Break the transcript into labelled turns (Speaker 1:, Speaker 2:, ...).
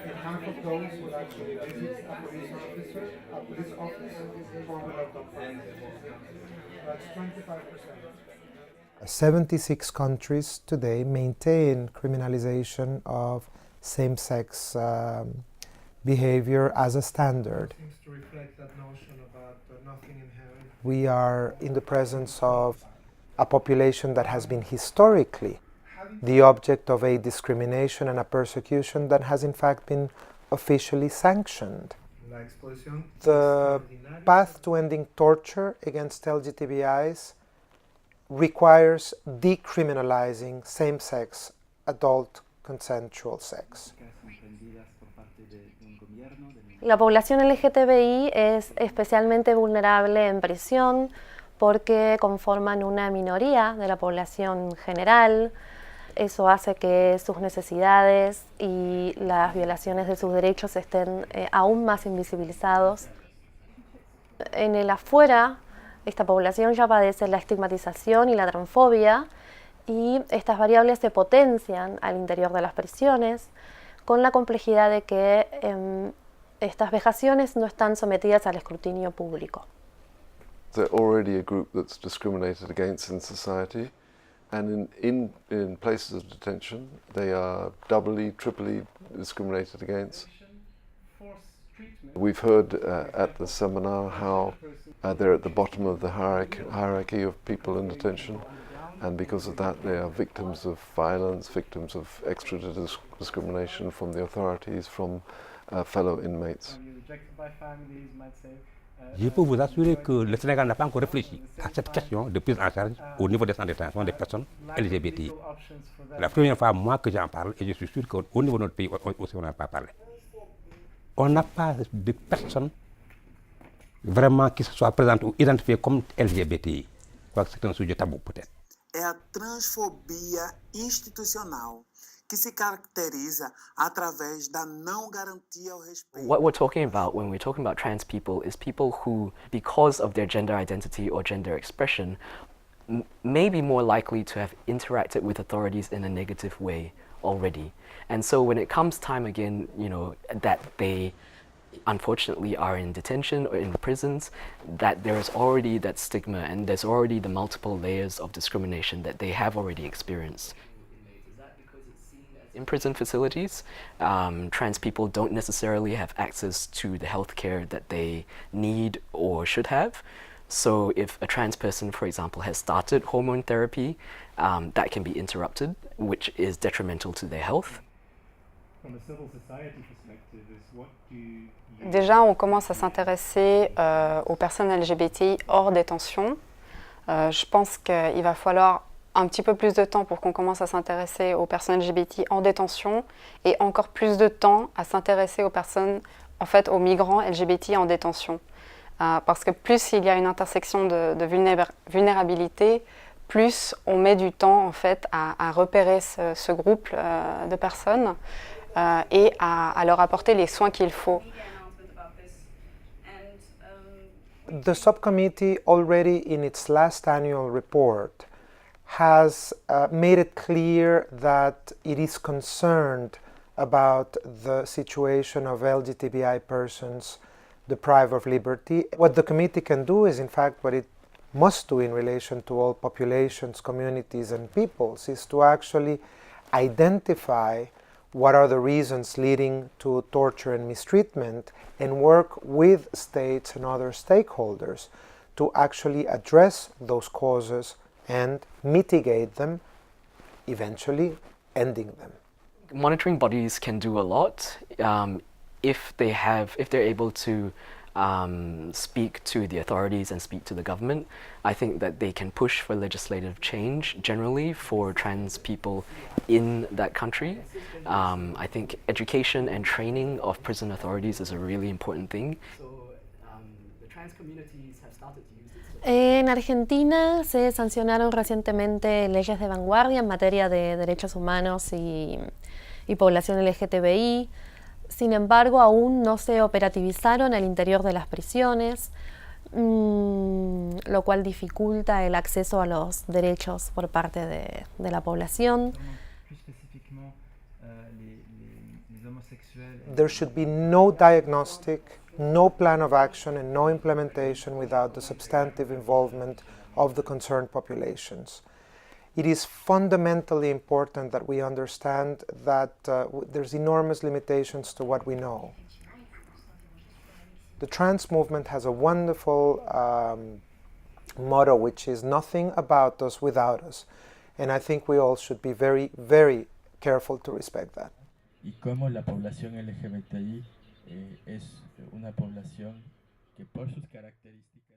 Speaker 1: And half of those will actually visit a police office, or will adopt them. That's 25%. 76 countries today maintain criminalization of same-sex behavior as a standard. It seems to reflect that notion about nothing inherent. We are in the presence of a population that has been historically the object of a discrimination and a persecution that has in fact been officially sanctioned. The path to ending torture against LGBTIs requires decriminalizing same-sex adult consensual sex.
Speaker 2: La población LGTBI es especialmente vulnerable en prisión porque conforman una minoría de la población general. Eso hace que sus necesidades y las violaciones de sus derechos estén aún más invisibilizados. En el afuera, esta población ya padece la estigmatización y la transfobia, y estas variables se potencian al interior de las prisiones con la complejidad de que estas vejaciones no están sometidas al escrutinio público.
Speaker 3: They're already a group that's discriminated against in society, and in places of detention they are doubly, triply discriminated against. We've heard at the seminar how they're at the bottom of the hierarchy of people in detention, and because of that they are victims of violence, victims of extra discrimination from the authorities, from fellow inmates.
Speaker 4: Je peux vous assurer que le Sénégal n'a pas encore réfléchi à cette question de prise en charge au niveau des centres de détention des personnes LGBT. C'est la première fois, moi, que j'en parle, et je suis sûr qu'au niveau de notre pays aussi, on n'a pas parlé. On n'a pas de personnes vraiment qui se soient présentes ou identifiées comme LGBTI. Je crois que c'est un sujet tabou, peut-être.
Speaker 5: É a transfobia institucional, que se caracteriza através da não garantia ao respeito.
Speaker 6: What we're talking about when we're talking about trans people is people who, because of their gender identity or gender expression, may be more likely to have interacted with authorities in a negative way already. And so when it comes time again, that they unfortunately are in detention or in prisons, that there is already that stigma and there's already the multiple layers of discrimination that they have already experienced. In prison facilities, trans people don't necessarily have access to the health care that they need or should have. So if a trans person, for example, has started hormone therapy, that can be interrupted, which is detrimental to their health.
Speaker 1: From a civil society perspective, is what you...
Speaker 7: Déjà, on commence à s'intéresser aux personnes LGBT hors détention. Je pense qu'il va falloir un petit peu plus de temps pour qu'on commence à s'intéresser aux personnes LGBT en détention, et encore plus de temps à s'intéresser aux personnes, en fait, aux migrants LGBT en détention. Parce que plus il y a une intersection de vulnérabilité, plus on met du temps, en fait, à repérer ce groupe de personnes et à leur apporter les soins qu'il faut.
Speaker 1: The subcommittee already in its last annual report has made it clear that it is concerned about the situation of LGBTI persons deprived of liberty. What the committee can do is, in fact, what it must do in relation to all populations, communities and peoples, is to actually identify what are the reasons leading to torture and mistreatment, and work with states and other stakeholders to actually address those causes and mitigate them, eventually ending them.
Speaker 6: Monitoring bodies can do a lot if they're able to speak to the authorities and speak to the government. I think that they can push for legislative change generally for trans people in that country. I think education and training of prison authorities is a really important thing. The trans communities have started to use this.
Speaker 2: En Argentina se sancionaron recientemente leyes de vanguardia en materia de derechos humanos y población LGTBI. Sin embargo, aún no se operativizaron al interior de las prisiones. lo cual dificulta el acceso a los derechos por parte de la población.
Speaker 1: There should be no diagnostic, no plan of action, and no implementation without the substantive involvement of the concerned populations. It is fundamentally important that we understand that there's enormous limitations to what we know. The trans movement has a wonderful motto, which is nothing about us without us. And I think we all should be very, very careful to respect that.
Speaker 8: Y cómo la población LGBTI es una población que por sus características